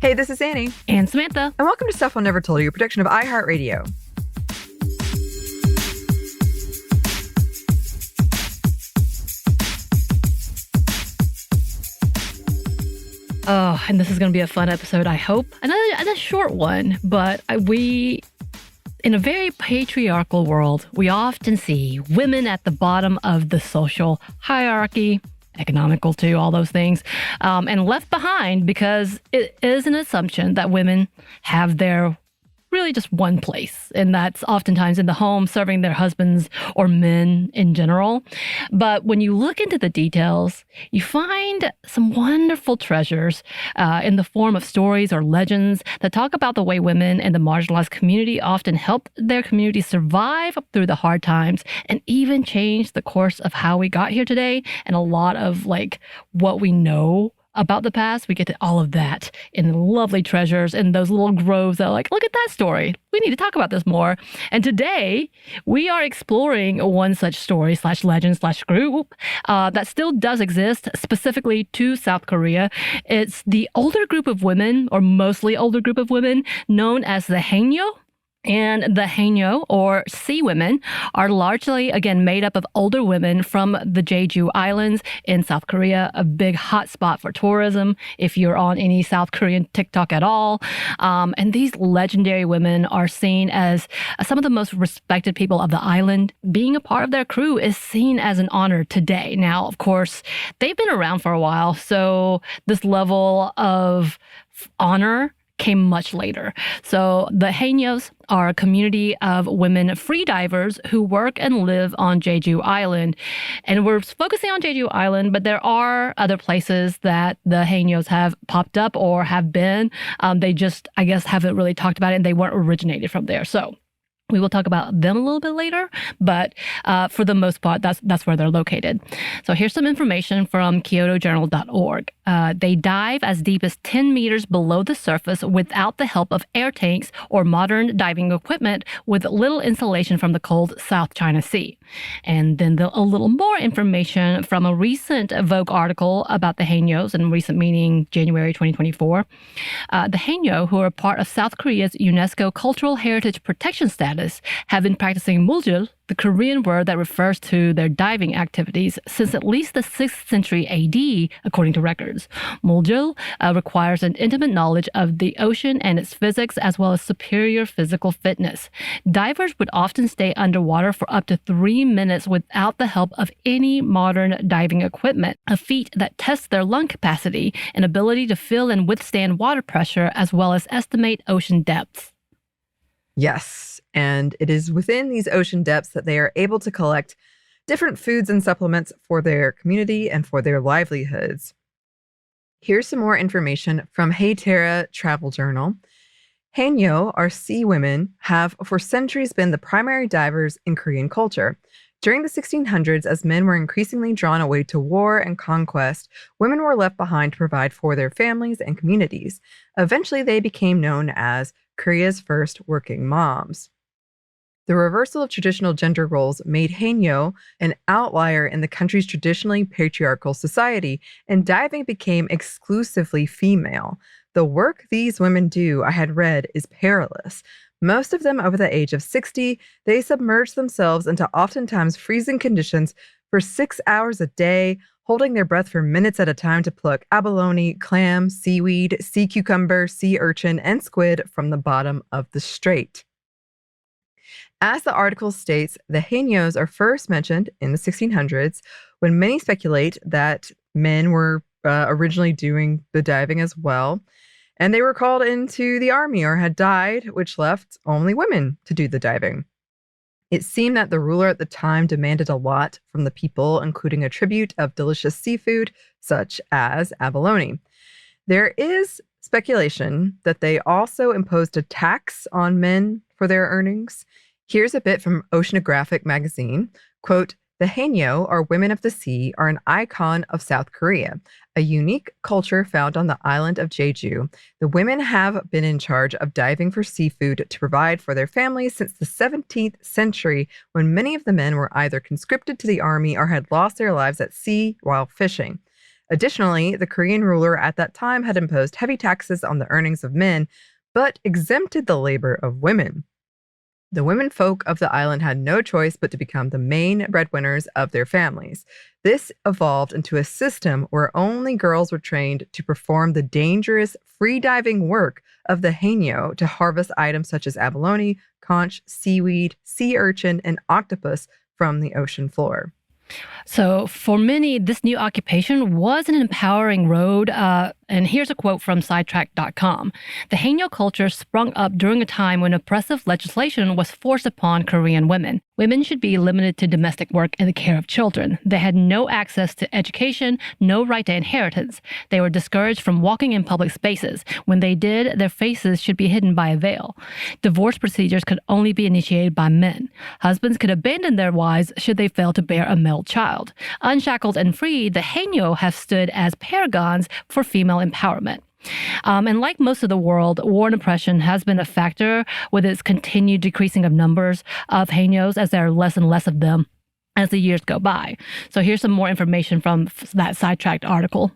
Hey, this is Anney. And Samantha. And welcome to Stuff I'll Never Told You, a production of iHeartRadio. Oh, and this is going to be a fun episode, I hope. Another short one, but in a very patriarchal world, we often see women at the bottom of the social hierarchy, economical too, all those things, and left behind because it is an assumption that women have their really just one place, and that's oftentimes in the home, serving their husbands or men in general. But when you look into the details, you find some wonderful treasures in the form of stories or legends that talk about the way women in the marginalized community often helped their community survive through the hard times and even change the course of how we got here today. And a lot of what we know about the past, we get to all of that in the lovely treasures and those little groves that are look at that story. We need to talk about this more. And today, we are exploring one such story /legend /group that still does exist, specifically to South Korea. It's the older group of women, or mostly older group of women, known as the Haenyeo. And the Haenyeo, or sea women, are largely, again, made up of older women from the Jeju Islands in South Korea, a big hot spot for tourism if you're on any South Korean TikTok at all. And these legendary women are seen as some of the most respected people of the island. Being a part of their crew is seen as an honor today. Now, of course, they've been around for a while, so this level of honor came much later. So the Haenyeos are a community of women freedivers who work and live on Jeju Island. And we're focusing on Jeju Island, but there are other places that the Haenyeos have popped up or have been. They just, I guess, haven't really talked about it, and they weren't originated from there. So we will talk about them a little bit later, but for the most part, that's where they're located. So here's some information from KyotoJournal.org. They dive as deep as 10 meters below the surface without the help of air tanks or modern diving equipment, with little insulation from the cold South China Sea. And then a little more information from a recent Vogue article about the Haenyeos, and recent meaning January 2024. The Haenyeo, who are part of South Korea's UNESCO Cultural Heritage Protection status, have been practicing muljul, the Korean word that refers to their diving activities, since at least the 6th century AD, according to records. Muljul requires an intimate knowledge of the ocean and its physics, as well as superior physical fitness. Divers would often stay underwater for up to 3 minutes without the help of any modern diving equipment, a feat that tests their lung capacity and ability to feel and withstand water pressure, as well as estimate ocean depths. Yes, and it is within these ocean depths that they are able to collect different foods and supplements for their community and for their livelihoods. Here's some more information from Haenyeo Travel Journal. Haenyeo, or sea women, have for centuries been the primary divers in Korean culture. During the 1600s, as men were increasingly drawn away to war and conquest, women were left behind to provide for their families and communities. Eventually, they became known as Korea's first working moms. The reversal of traditional gender roles made Haenyeo an outlier in the country's traditionally patriarchal society, and diving became exclusively female. The work these women do, I had read, is perilous. Most of them over the age of 60, they submerge themselves into oftentimes freezing conditions for 6 hours a day, holding their breath for minutes at a time to pluck abalone, clam, seaweed, sea cucumber, sea urchin, and squid from the bottom of the strait. As the article states, the Haenyeos are first mentioned in the 1600s, when many speculate that men were originally doing the diving as well, and they were called into the army or had died, which left only women to do the diving. It seemed that the ruler at the time demanded a lot from the people, including a tribute of delicious seafood, such as abalone. There is speculation that they also imposed a tax on men for their earnings. Here's a bit from Oceanographic magazine. Quote, "The Haenyeo, or women of the sea, are an icon of South Korea, a unique culture found on the island of Jeju. The women have been in charge of diving for seafood to provide for their families since the 17th century, when many of the men were either conscripted to the army or had lost their lives at sea while fishing. Additionally, the Korean ruler at that time had imposed heavy taxes on the earnings of men, but exempted the labor of women. The women folk of the island had no choice but to become the main breadwinners of their families. This evolved into a system where only girls were trained to perform the dangerous free-diving work of the Haenyeo to harvest items such as abalone, conch, seaweed, sea urchin, and octopus from the ocean floor. So for many, this new occupation was an empowering road. And here's a quote from sidetrack.com. The Haenyeo culture sprung up during a time when oppressive legislation was forced upon Korean women. Women should be limited to domestic work and the care of children. They had no access to education, no right to inheritance. They were discouraged from walking in public spaces. When they did, their faces should be hidden by a veil. Divorce procedures could only be initiated by men. Husbands could abandon their wives should they fail to bear a male child. Unshackled and free, the Haenyeo have stood as paragons for female empowerment. And like most of the world, war and oppression has been a factor with its continued decreasing of numbers of Haenyeos as there are less and less of them as the years go by. So here's some more information from that sidetracked article.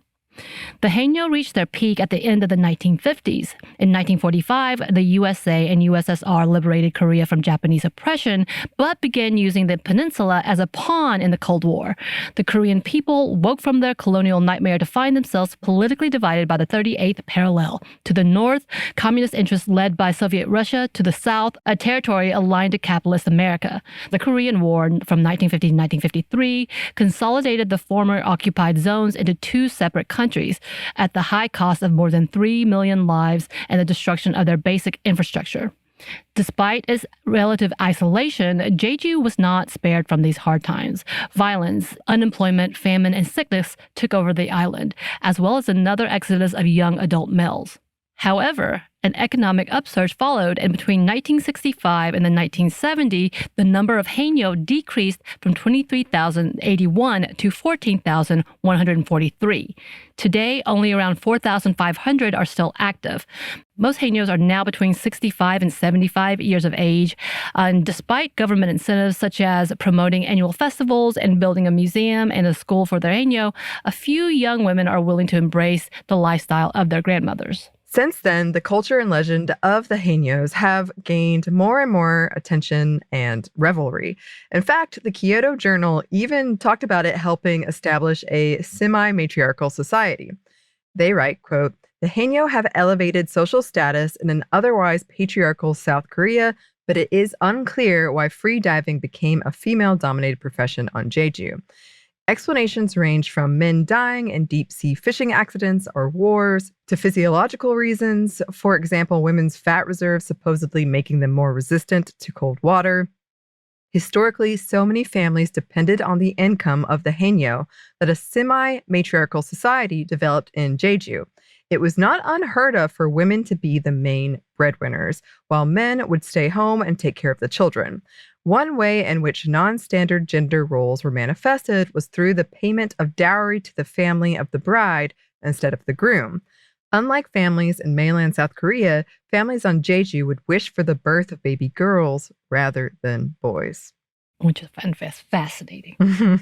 The Haenyeo reached their peak at the end of the 1950s. In 1945, the USA and USSR liberated Korea from Japanese oppression, but began using the peninsula as a pawn in the Cold War. The Korean people woke from their colonial nightmare to find themselves politically divided by the 38th parallel. To the north, communist interests led by Soviet Russia. To the south, a territory aligned to capitalist America. The Korean War from 1950 to 1953 consolidated the former occupied zones into two separate countries at the high cost of more than 3 million lives and the destruction of their basic infrastructure. Despite its relative isolation, Jeju was not spared from these hard times. Violence, unemployment, famine, and sickness took over the island, as well as another exodus of young adult males. However, an economic upsurge followed, and between 1965 and the 1970, the number of Haenyeo decreased from 23,081 to 14,143. Today, only around 4,500 are still active. Most Haenyeos are now between 65 and 75 years of age, and despite government incentives such as promoting annual festivals and building a museum and a school for their Haenyeo, a few young women are willing to embrace the lifestyle of their grandmothers. Since then, the culture and legend of the Haenyeos have gained more and more attention and revelry. In fact, the Kyoto Journal even talked about it helping establish a semi-matriarchal society. They write, quote, "The Haenyeo have elevated social status in an otherwise patriarchal South Korea, but it is unclear why free diving became a female-dominated profession on Jeju. Explanations range from men dying in deep-sea fishing accidents or wars to physiological reasons, for example, women's fat reserves supposedly making them more resistant to cold water. Historically, so many families depended on the income of the Haenyeo that a semi-matriarchal society developed in Jeju. It was not unheard of for women to be the main breadwinners, while men would stay home and take care of the children. One way in which non-standard gender roles were manifested was through the payment of dowry to the family of the bride instead of the groom. Unlike families in mainland South Korea, families on Jeju would wish for the birth of baby girls rather than boys." Which is fascinating.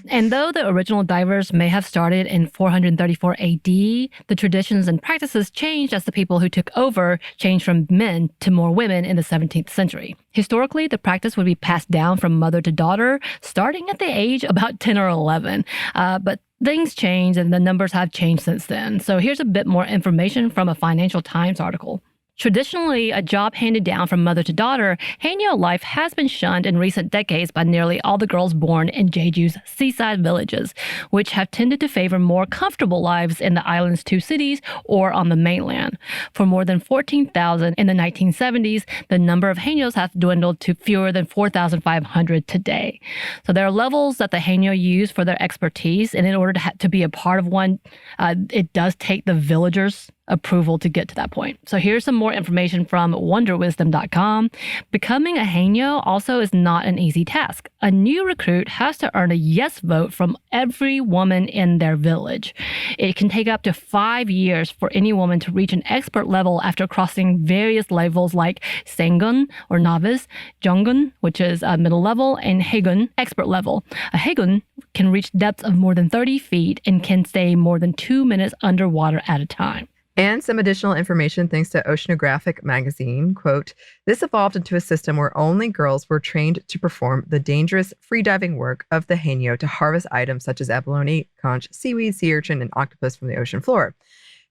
And though the original divers may have started in 434 AD, the traditions and practices changed as the people who took over changed from men to more women in the 17th century. Historically, the practice would be passed down from mother to daughter, starting at the age about 10 or 11. But things change and the numbers have changed since then. So here's a bit more information from a Financial Times article. Traditionally a job handed down from mother to daughter, Haenyeo life has been shunned in recent decades by nearly all the girls born in Jeju's seaside villages, which have tended to favor more comfortable lives in the island's two cities or on the mainland. For more than 14,000 in the 1970s, the number of Haenyeos have dwindled to fewer than 4,500 today. So there are levels that the Haenyeo use for their expertise, and in order to be a part of one, it does take the villagers approval to get to that point. So here's some more information from wonderwisdom.com. Becoming a Haenyeo also is not an easy task. A new recruit has to earn a yes vote from every woman in their village. It can take up to 5 years for any woman to reach an expert level after crossing various levels like Sengun or novice, Jongun, which is a middle level, and Haegun, expert level. A Haegun can reach depths of more than 30 feet and can stay more than 2 minutes underwater at a time. And some additional information thanks to Oceanographic magazine, quote, this evolved into a system where only girls were trained to perform the dangerous freediving work of the Haenyeo to harvest items such as abalone, conch, seaweed, sea urchin, and octopus from the ocean floor.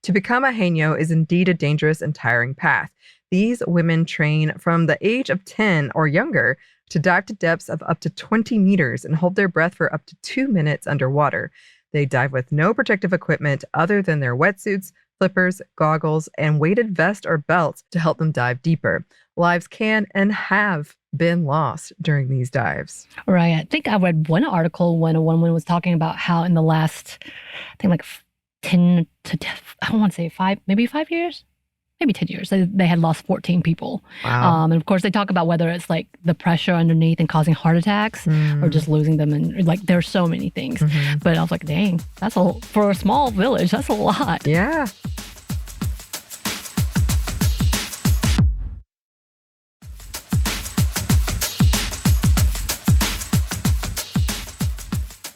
To become a Haenyeo is indeed a dangerous and tiring path. These women train from the age of 10 or younger to dive to depths of up to 20 meters and hold their breath for up to 2 minutes underwater. They dive with no protective equipment other than their wetsuits, flippers, goggles, and weighted vest or belts to help them dive deeper. Lives can and have been lost during these dives. Right. I think I read one article when a woman was talking about how in the last, I think like 10 to, I don't want to say 5, maybe 5 years? Maybe 10 years. They had lost 14 people. Wow. And of course, they talk about whether it's like the pressure underneath and causing heart attacks or just losing them. And like, there's so many things. But I was like, dang, for a small village, that's a lot. Yeah.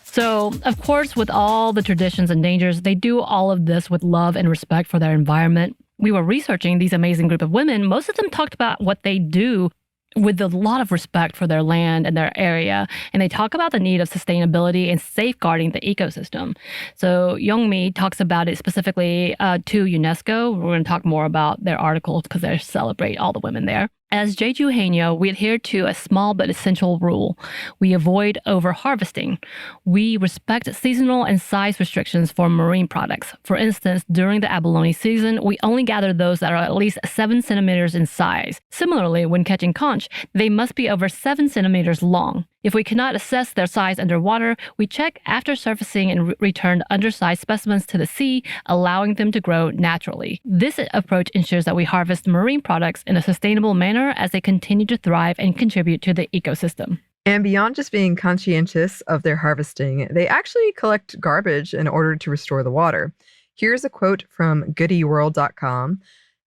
So, of course, with all the traditions and dangers, they do all of this with love and respect for their environment. We were researching these amazing group of women. Most of them talked about what they do with a lot of respect for their land and their area. And they talk about the need of sustainability and safeguarding the ecosystem. So Youngmi talks about it specifically to UNESCO. We're going to talk more about their articles because they celebrate all the women there. As Jeju Haenyeo, we adhere to a small but essential rule. We avoid over-harvesting. We respect seasonal and size restrictions for marine products. For instance, during the abalone season, we only gather those that are at least 7 centimeters in size. Similarly, when catching conch, they must be over 7 centimeters long. If we cannot assess their size underwater, we check after surfacing and return undersized specimens to the sea, allowing them to grow naturally. This approach ensures that we harvest marine products in a sustainable manner as they continue to thrive and contribute to the ecosystem. And beyond just being conscientious of their harvesting, they actually collect garbage in order to restore the water. Here's a quote from goodyworld.com.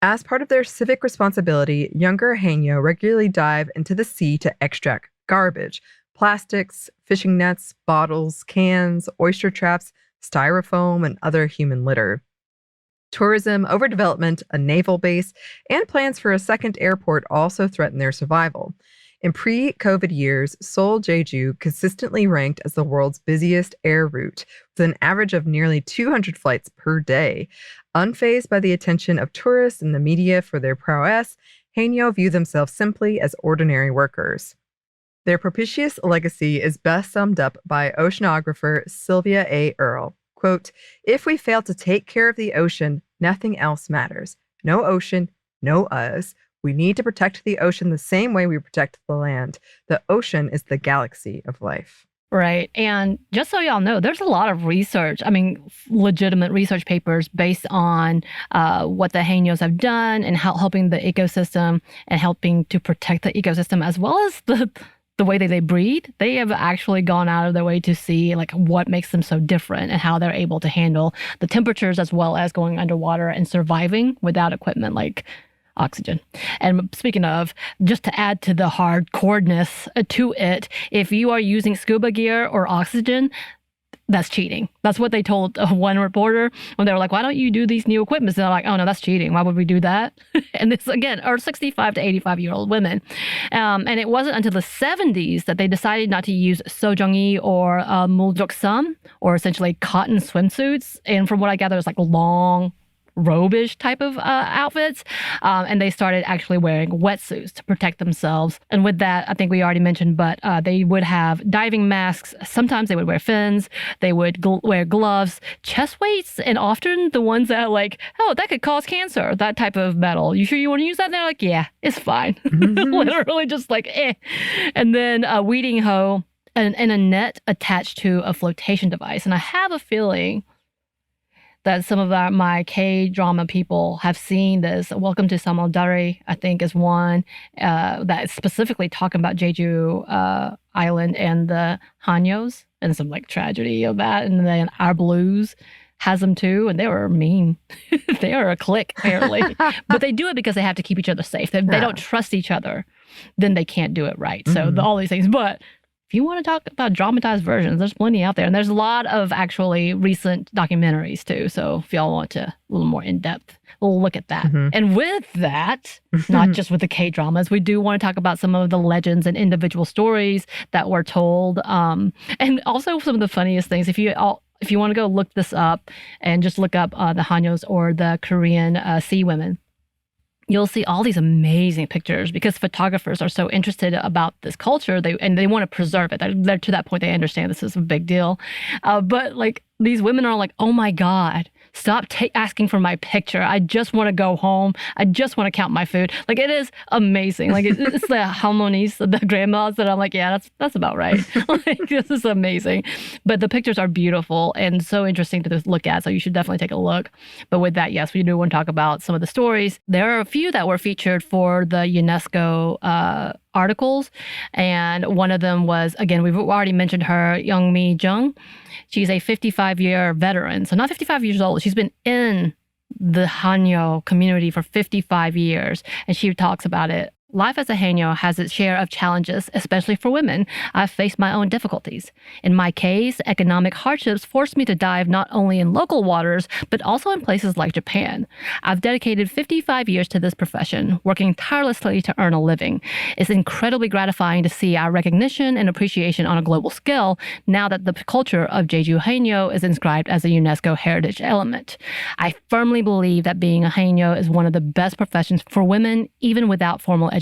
As part of their civic responsibility, younger Haenyeo regularly dive into the sea to extract garbage, plastics, fishing nets, bottles, cans, oyster traps, styrofoam, and other human litter. Tourism, overdevelopment, a naval base, and plans for a second airport also threaten their survival. In pre-COVID years, Seoul Jeju consistently ranked as the world's busiest air route, with an average of nearly 200 flights per day. Unfazed by the attention of tourists and the media for their prowess, Haenyeo view themselves simply as ordinary workers. Their propitious legacy is best summed up by oceanographer Sylvia A. Earle. Quote, if we fail to take care of the ocean, nothing else matters. No ocean, no us. We need to protect the ocean the same way we protect the land. The ocean is the galaxy of life. Right. And just so y'all know, there's a lot of research, legitimate research papers based on what the Haenyeos have done and helping the ecosystem and helping to protect the ecosystem, as well as the way that they breed. They have actually gone out of their way to see like what makes them so different and how they're able to handle the temperatures as well as going underwater and surviving without equipment like oxygen. And speaking of, just to add to the hardcoreness to it, if you are using scuba gear or oxygen, that's cheating. That's what they told one reporter when they were like, why don't you do these new equipments? And they're like, oh no, that's cheating. Why would we do that? And this, again, are 65 to 85-year-old women. And it wasn't until the 70s that they decided not to use sojonggi or muljoksam, or essentially cotton swimsuits. And from what I gather, it's like long, robe-ish type of outfits. And they started actually wearing wetsuits to protect themselves. And with that, I think we already mentioned, but they would have diving masks. Sometimes they would wear fins. They would wear gloves, chest weights, and often the ones that like, oh, that could cause cancer, that type of metal. You sure you want to use that? And they're like, yeah, it's fine. Literally just like, eh. And then a weeding hoe and a net attached to a flotation device. And I have a feeling that some of my K-drama people have seen this. Welcome to Samaldari, I think, is one that is specifically talking about Jeju Island and the Haenyeos and some like tragedy of that. And then Our Blues has them too, and they were mean. They are a clique, apparently. But they do it because they have to keep each other safe. They don't trust each other, then they can't do it right. So all these things. But if you want to talk about dramatized versions, there's plenty out there. And there's a lot of actually recent documentaries too. So if y'all want to a little more in-depth, we'll look at that. And with that, not just with the K-dramas, we do want to talk about some of the legends and individual stories that were told. And also some of the funniest things. If you want to go look this up and just look up the Haenyeos or the Korean sea women, you'll see all these amazing pictures because photographers are so interested about this culture. They want to preserve it. They're to that point, they understand this is a big deal. But like these women are like, oh my God, stop asking for my picture. I just want to go home. I just want to count my food. Like it is amazing. Like it's the harmonies, the grandmas that I'm like, yeah, that's about right. Like this is amazing. But the pictures are beautiful and so interesting to just look at. So you should definitely take a look. But with that, yes, we do want to talk about some of the stories. There are a few that were featured for the UNESCO articles. And one of them was, again, we've already mentioned her, Youngmi Jung. She's a 55-year veteran. So not 55 years old. She's been in the Haenyeo community for 55 years. And she talks about it. Life as a Haenyeo has its share of challenges, especially for women. I've faced my own difficulties. In my case, economic hardships forced me to dive not only in local waters, but also in places like Japan. I've dedicated 55 years to this profession, working tirelessly to earn a living. It's incredibly gratifying to see our recognition and appreciation on a global scale now that the culture of Jeju Haenyeo is inscribed as a UNESCO heritage element. I firmly believe that being a Haenyeo is one of the best professions for women, even without formal education.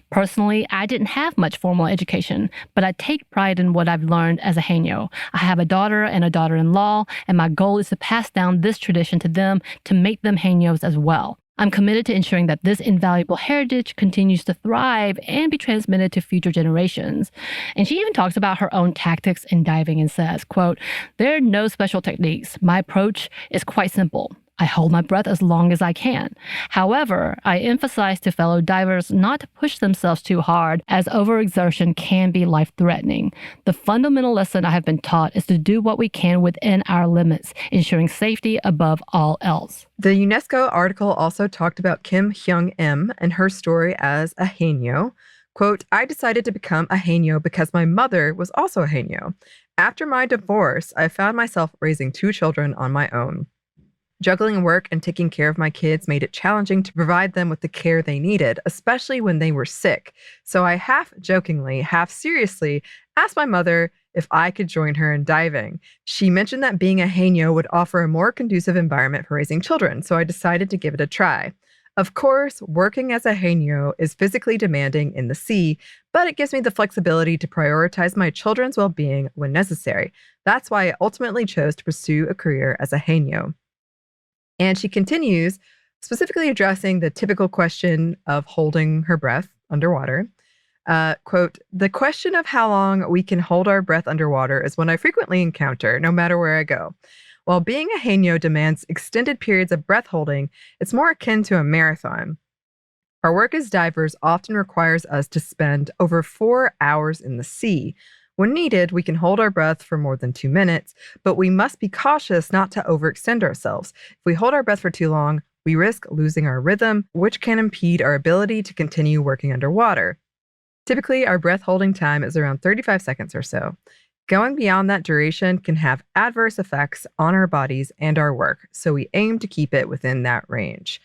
Personally, I didn't have much formal education, but I take pride in what I've learned as a Haenyeo. I have a daughter and a daughter-in-law, and my goal is to pass down this tradition to them to make them Haenyeos as well. I'm committed to ensuring that this invaluable heritage continues to thrive and be transmitted to future generations. And she even talks about her own tactics in diving and says, quote, "There are no special techniques. My approach is quite simple. I hold my breath as long as I can. However, I emphasize to fellow divers not to push themselves too hard, as overexertion can be life-threatening. The fundamental lesson I have been taught is to do what we can within our limits, ensuring safety above all else." The UNESCO article also talked about Kim Hyung-im and her story as a Haenyeo. Quote, "I decided to become a Haenyeo because my mother was also a Haenyeo. After my divorce, I found myself raising 2 children on my own. Juggling work and taking care of my kids made it challenging to provide them with the care they needed, especially when they were sick. So I half jokingly, half seriously asked my mother if I could join her in diving. She mentioned that being a Haenyeo would offer a more conducive environment for raising children, so I decided to give it a try. Of course, working as a Haenyeo is physically demanding in the sea, but it gives me the flexibility to prioritize my children's well-being when necessary. That's why I ultimately chose to pursue a career as a Haenyeo." And she continues, specifically addressing the typical question of holding her breath underwater. Quote, "The question of how long we can hold our breath underwater is one I frequently encounter, no matter where I go. While being a Haenyeo demands extended periods of breath holding, it's more akin to a marathon. Our work as divers often requires us to spend over 4 hours in the sea. When needed, we can hold our breath for more than 2 minutes, but we must be cautious not to overextend ourselves. If we hold our breath for too long, we risk losing our rhythm, which can impede our ability to continue working underwater. Typically, our breath holding time is around 35 seconds or so. Going beyond that duration can have adverse effects on our bodies and our work, so we aim to keep it within that range."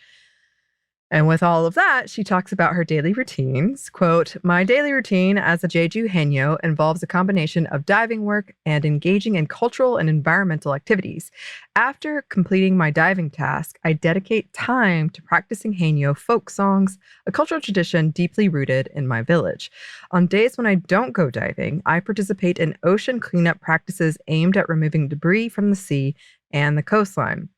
And with all of that, she talks about her daily routines. Quote, "My daily routine as a Jeju Haenyeo involves a combination of diving work and engaging in cultural and environmental activities. After completing my diving task, I dedicate time to practicing Haenyeo folk songs, a cultural tradition deeply rooted in my village. On days when I don't go diving, I participate in ocean cleanup practices aimed at removing debris from the sea and the coastline.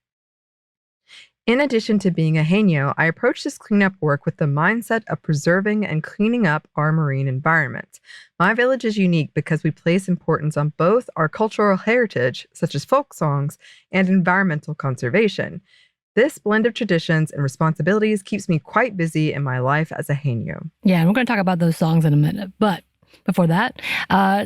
In addition to being a Haenyeo, I approach this cleanup work with the mindset of preserving and cleaning up our marine environment. My village is unique because we place importance on both our cultural heritage, such as folk songs, and environmental conservation. This blend of traditions and responsibilities keeps me quite busy in my life as a Haenyeo. Yeah, and we're going to talk about those songs in a minute. But before that,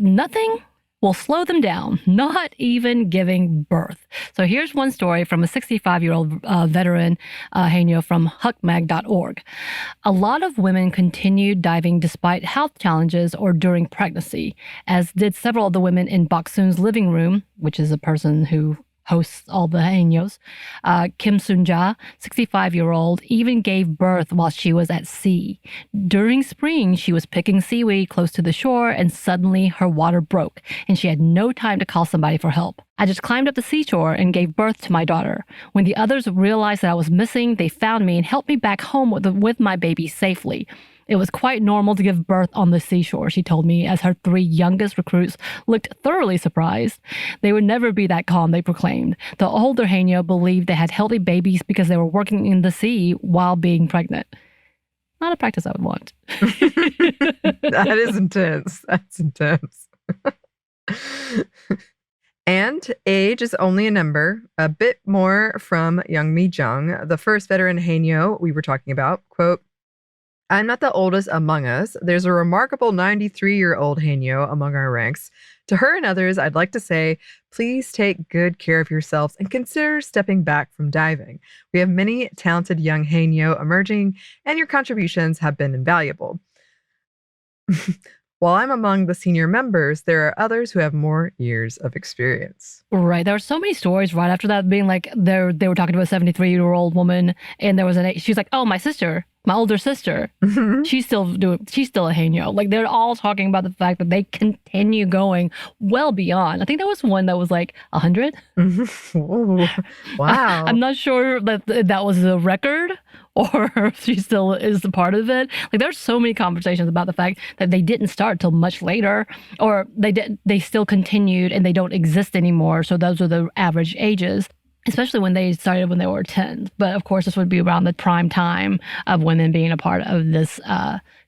nothing will slow them down, not even giving birth. So here's one story from a 65-year-old veteran Haenyeo from huckmag.org. A lot of women continued diving despite health challenges or during pregnancy, as did several of the women in Baksun's living room, which is a person who hosts all the Haenyeos. Kim Sunja, 65-year-old, even gave birth while she was at sea. During spring, she was picking seaweed close to the shore, and suddenly her water broke, and she had no time to call somebody for help. I just climbed up the seashore and gave birth to my daughter. When the others realized that I was missing, they found me and helped me back home with my baby safely. It was quite normal to give birth on the seashore, she told me, as her 3 youngest recruits looked thoroughly surprised. They would never be that calm, they proclaimed. The older Haenyeo believed they had healthy babies because they were working in the sea while being pregnant. Not a practice I would want. That is intense. That's intense. And age is only a number. A bit more from Youngmi Jung, the first veteran Haenyeo we were talking about. Quote, I'm not the oldest among us. There's a remarkable 93-year-old Haenyeo among our ranks. To her and others, I'd like to say, please take good care of yourselves and consider stepping back from diving. We have many talented young Haenyeo emerging, and your contributions have been invaluable. While I'm among the senior members, there are others who have more years of experience. Right. There were so many stories right after that being like they were talking to a 73-year-old woman, and there was she's like, oh, my sister, my older sister, she's still a Haenyeo. Like they're all talking about the fact that they continue going well beyond. I think there was one that was like 100. Ooh, wow. I'm not sure that was a record or if she still is a part of it. Like there's so many conversations about the fact that they didn't start till much later, or they still continued and they don't exist anymore. So those are the average ages, especially when they started when they were 10. But of course, this would be around the prime time of women being a part of this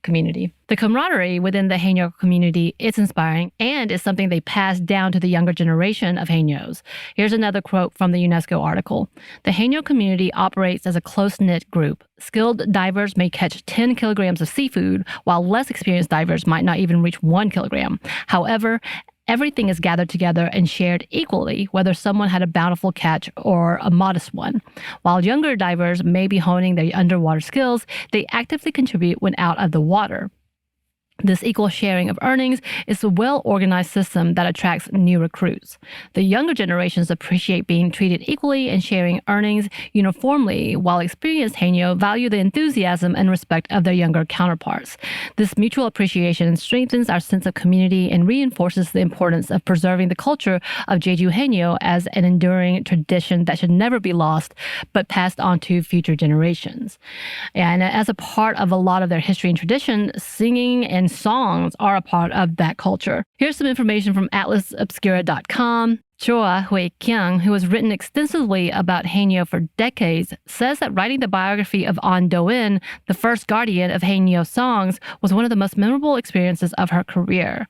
community. The camaraderie within the Haenyeo community is inspiring and is something they pass down to the younger generation of Haenyeos. Here's another quote from the UNESCO article. The Haenyeo community operates as a close-knit group. Skilled divers may catch 10 kilograms of seafood, while less experienced divers might not even reach 1 kilogram. However, everything is gathered together and shared equally, whether someone had a bountiful catch or a modest one. While younger divers may be honing their underwater skills, they actively contribute when out of the water. This equal sharing of earnings is a well-organized system that attracts new recruits. The younger generations appreciate being treated equally and sharing earnings uniformly, while experienced Haenyeo value the enthusiasm and respect of their younger counterparts. This mutual appreciation strengthens our sense of community and reinforces the importance of preserving the culture of Jeju Haenyeo as an enduring tradition that should never be lost, but passed on to future generations. And as a part of a lot of their history and tradition, singing and songs are a part of that culture. Here's some information from atlasobscura.com. Choa Hui-kyung, who has written extensively about Haenyeo for decades, says that writing the biography of An Do-in, the first guardian of Haenyeo songs, was one of the most memorable experiences of her career.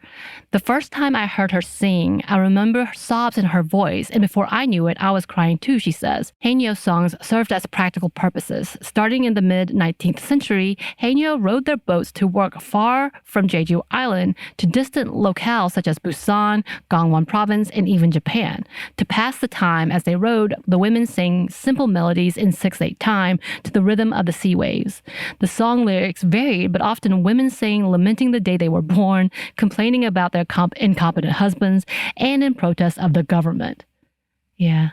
The first time I heard her sing, I remember sobs in her voice, and before I knew it, I was crying too, she says. Haenyeo songs served as practical purposes. Starting in the mid-19th century, Haenyeo rowed their boats to work far from Jeju Island to distant locales such as Busan, Gangwon Province, and even Japan. To pass the time as they rowed, the women sang simple melodies in 6/8 time to the rhythm of the sea waves. The song lyrics varied, but often women sang lamenting the day they were born, complaining about their incompetent husbands, and in protest of the government. Yeah,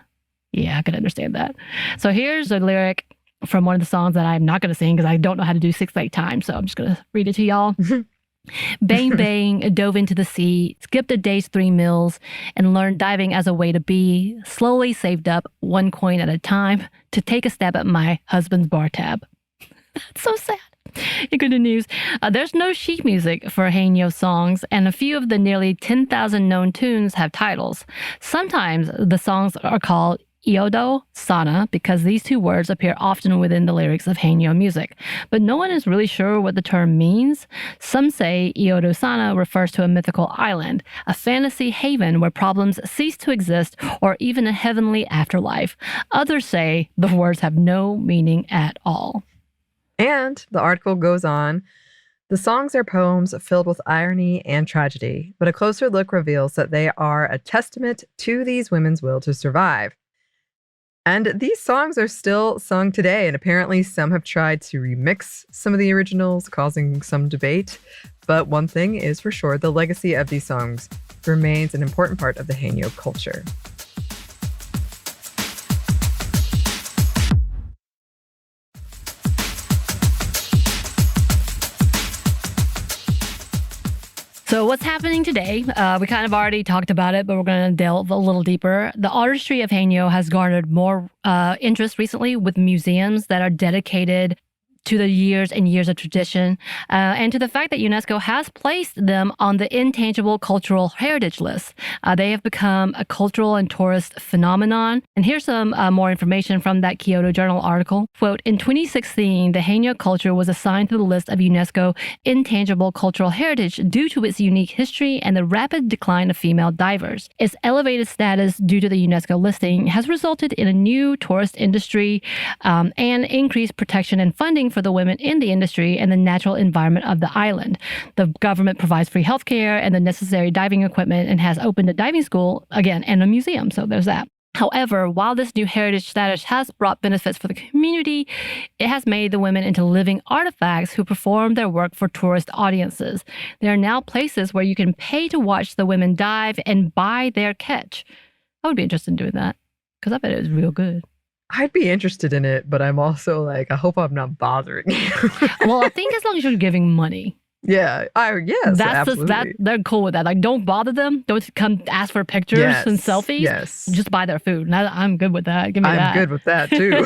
I can understand that. So here's a lyric from one of the songs that I'm not going to sing because I don't know how to do 6/8 time, so I'm just going to read it to y'all. Bang, bang, dove into the sea, skipped a day's 3 meals, and learned diving as a way to be, slowly saved up 1 coin at a time to take a stab at my husband's bar tab. That's so sad. In good news, there's no sheet music for Haenyeo songs, and a few of the nearly 10,000 known tunes have titles. Sometimes the songs are called Iodo Sana because these two words appear often within the lyrics of Haenyeo music, but no one is really sure what the term means. Some say Iodo Sana refers to a mythical island, a fantasy haven where problems cease to exist, or even a heavenly afterlife. Others say the words have no meaning at all. And the article goes on. The songs are poems filled with irony and tragedy, but a closer look reveals that they are a testament to these women's will to survive. And these songs are still sung today, and apparently some have tried to remix some of the originals, causing some debate. But one thing is for sure, the legacy of these songs remains an important part of the Haenyeo culture. So what's happening today? We kind of already talked about it, but we're going to delve a little deeper. The artistry of Haenyeo has garnered more interest recently with museums that are dedicated to the years and years of tradition, and to the fact that UNESCO has placed them on the intangible cultural heritage list. They have become a cultural and tourist phenomenon. And here's some more information from that Kyoto Journal article. Quote, in 2016, the Haenyeo culture was assigned to the list of UNESCO intangible cultural heritage due to its unique history and the rapid decline of female divers. Its elevated status due to the UNESCO listing has resulted in a new tourist industry and increased protection and funding for the women in the industry and the natural environment of the island. The government provides free healthcare and the necessary diving equipment and has opened a diving school, again, and a museum. So there's that. However, while this new heritage status has brought benefits for the community, it has made the women into living artifacts who perform their work for tourist audiences. There are now places where you can pay to watch the women dive and buy their catch. I would be interested in doing that because I bet it was real good. I'd be interested in it, but I'm also like, I hope I'm not bothering you. Well, I think as long as you're giving money. Yes, absolutely. They're cool with that. Like, don't bother them. Don't come ask for pictures and selfies. Yes. Just buy their food. And I'm good with that. Give me that. I'm good with that, too.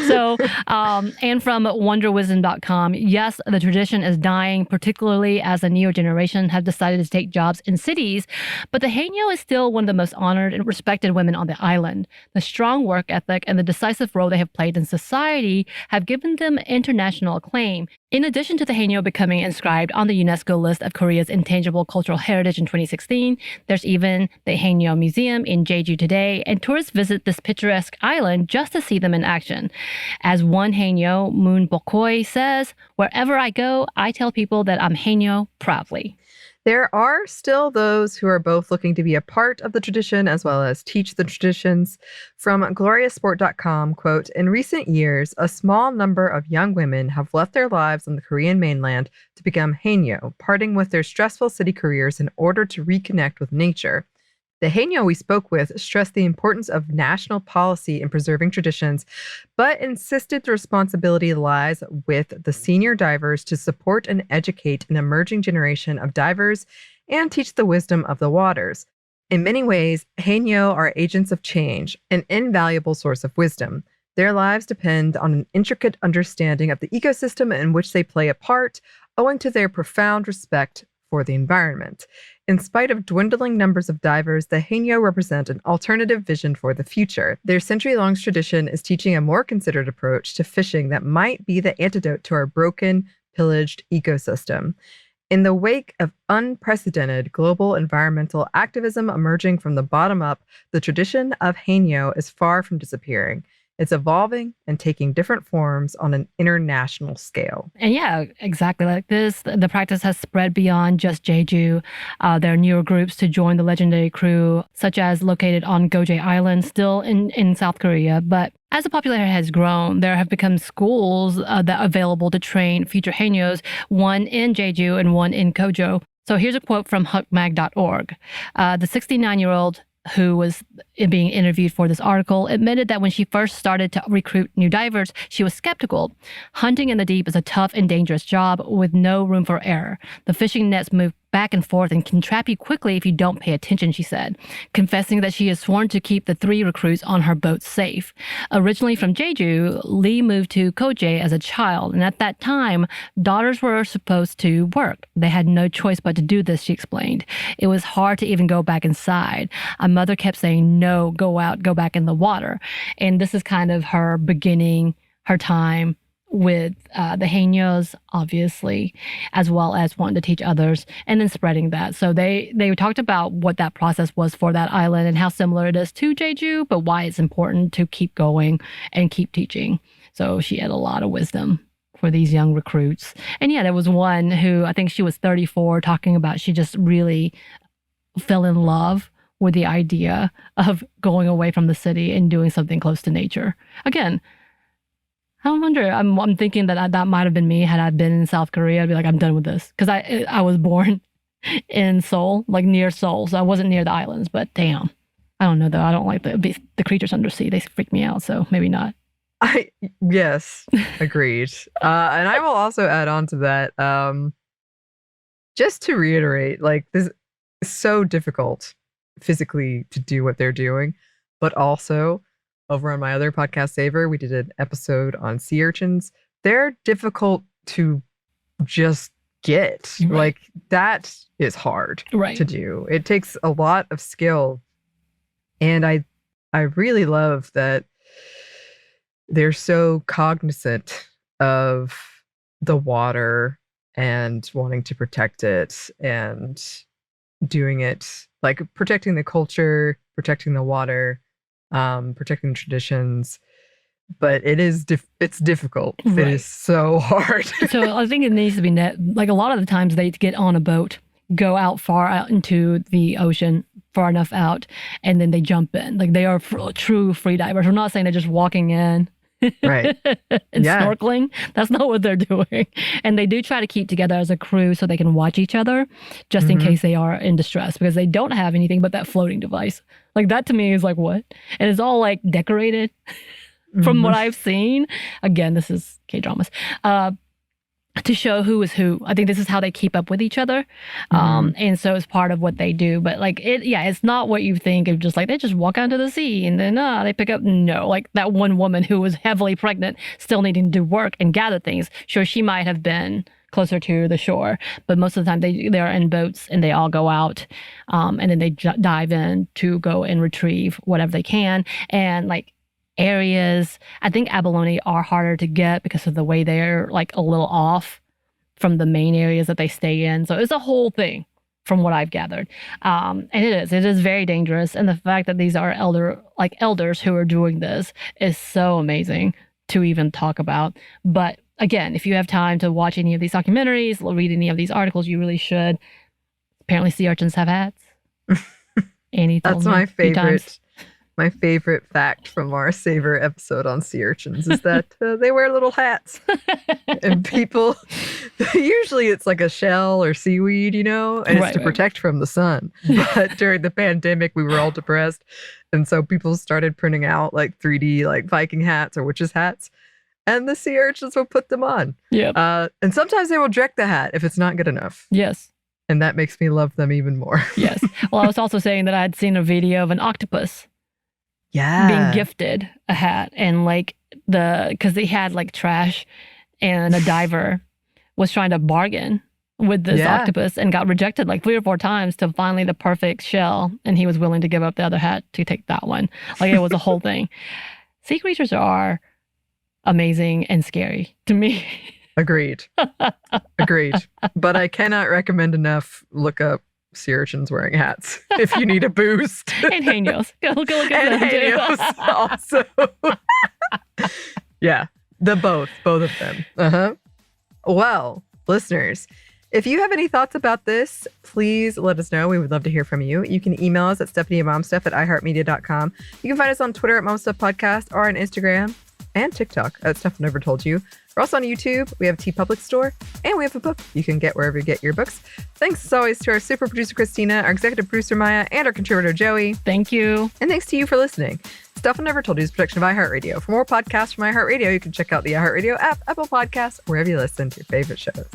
So, and from wonderwisdom.com, yes, the tradition is dying, particularly as the neo generation have decided to take jobs in cities. But the Haenyeo is still one of the most honored and respected women on the island. The strong work ethic and the decisive role they have played in society have given them international acclaim. In addition to the Haenyeo becoming inscribed on the UNESCO list of Korea's intangible cultural heritage in 2016, there's even the Haenyeo Museum in Jeju today, and tourists visit this picturesque island just to see them in action. As one Haenyeo, Moon Bokoi, says, wherever I go, I tell people that I'm Haenyeo proudly. There are still those who are both looking to be a part of the tradition as well as teach the traditions. From gloriasport.com, quote, in recent years, a small number of young women have left their lives on the Korean mainland to become Haenyeo, parting with their stressful city careers in order to reconnect with nature. The Haenyeo we spoke with stressed the importance of national policy in preserving traditions, but insisted the responsibility lies with the senior divers to support and educate an emerging generation of divers and teach the wisdom of the waters. In many ways, Haenyeo are agents of change, an invaluable source of wisdom. Their lives depend on an intricate understanding of the ecosystem in which they play a part, owing to their profound respect for the environment. In spite of dwindling numbers of divers, the Haenyeo represent an alternative vision for the future. Their century-long tradition is teaching a more considered approach to fishing that might be the antidote to our broken, pillaged ecosystem. In the wake of unprecedented global environmental activism emerging from the bottom up, the tradition of Haenyeo is far from disappearing. It's evolving and taking different forms on an international scale. And yeah, exactly like this. The practice has spread beyond just Jeju. There are newer groups to join the legendary crew, such as located on Jeju Island, still in South Korea. But as the popularity has grown, there have become schools that are available to train future Haenyeos, one in Jeju and one in Kojo. So here's a quote from hookmag.org. The 69-year-old who was being interviewed for this article, admitted that when she first started to recruit new divers, she was skeptical. Hunting in the deep is a tough and dangerous job with no room for error. The fishing nets move back and forth and can trap you quickly if you don't pay attention, she said, confessing that she has sworn to keep the 3 recruits on her boat safe. Originally from Jeju, Lee moved to Koje as a child, and at that time, daughters were supposed to work. They had no choice but to do this, she explained. It was hard to even go back inside. My mother kept saying, no, go out, go back in the water. And this is kind of her beginning, her time with the Haenyeos, obviously, as well as wanting to teach others and then spreading that. So they talked about what that process was for that island and how similar it is to Jeju, but why it's important to keep going and keep teaching. So she had a lot of wisdom for these young recruits. And yeah, there was one who, I think she was 34, talking about she just really fell in love with the idea of going away from the city and doing something close to nature. Again, I wonder, I'm thinking that might have been me had I been in South Korea. I'd be like, I'm done with this. Because I was born in Seoul, like near Seoul. So I wasn't near the islands, but damn. I don't know though. I don't like the creatures under sea. They freak me out. So maybe not. Yes, agreed. And I will also add on to that, just to reiterate, like this is so difficult physically to do what they're doing, but also over on my other podcast, Savor, we did an episode on sea urchins. They're difficult to just get. Right. Like that is hard to do. It takes a lot of skill. And I really love that they're so cognizant of the water and wanting to protect it and doing it, like protecting the culture, protecting the water, protecting traditions, but it's difficult. Right. It is so hard. So I think it needs to be like a lot of the times they get on a boat, go out far out into the ocean, far enough out, and then they jump in. Like they are true free divers. We're not saying they're just walking in. Right. And snorkeling. That's not what they're doing. And they do try to keep together as a crew so they can watch each other just in case they are in distress, because they don't have anything but that floating device. Like that to me is like, what? And it's all like decorated from what I've seen. Again, this is K-dramas. To show who is who. I think this is how they keep up with each other. And so it's part of what they do. But like, it's not what you think of just like, they just walk out into the sea and then they pick up. No, like that one woman who was heavily pregnant, still needing to do work and gather things. Sure, she might have been closer to the shore, but most of the time they're in boats and they all go out and then they dive in to go and retrieve whatever they can. And like, areas, I think abalone are harder to get because of the way they're like a little off from the main areas that they stay in. So it's a whole thing from what I've gathered. And it is very dangerous. And the fact that these are elders who are doing this is so amazing to even talk about. But again, if you have time to watch any of these documentaries, read any of these articles, you really should. Apparently sea urchins have hats. Annie told That's me my favorite. times. My favorite fact from our Savor episode on sea urchins is that they wear little hats. And people, usually it's like a shell or seaweed, and it's to protect from the sun. But during the pandemic, we were all depressed. And so people started printing out like 3D like Viking hats or witches hats. And the sea urchins will put them on. Yeah. And sometimes they will direct the hat if it's not good enough. Yes. And that makes me love them even more. Yes. Well, I was also saying that I had seen a video of an octopus being gifted a hat, and like because they had like trash, and a diver was trying to bargain with this octopus and got rejected like 3 or 4 times to finally the perfect shell, and he was willing to give up the other hat to take that one. Like it was a whole thing. Sea creatures are amazing and scary to me. Agreed. But I cannot recommend enough. Look up sea urchins wearing hats if you need a boost. And Haenyos. Go look at and them Haenyos also. Yeah, both of them. Well, listeners, if you have any thoughts about this, please let us know. We would love to hear from you. You can email us at stephanieandmomstuff@iheartmedia.com. You can find us on Twitter at momstuffpodcast or on Instagram and TikTok at Stuff I Never Told You. We're also on YouTube. We have a TeePublic store, and we have a book you can get wherever you get your books. Thanks as always to our super producer Christina, our executive producer Maya, and our contributor Joey. Thank you. And thanks to you for listening. Stuff I Never Told You is a production of iHeartRadio. For more podcasts from iHeartRadio, you can check out the iHeartRadio app, Apple Podcasts, wherever you listen to your favorite shows.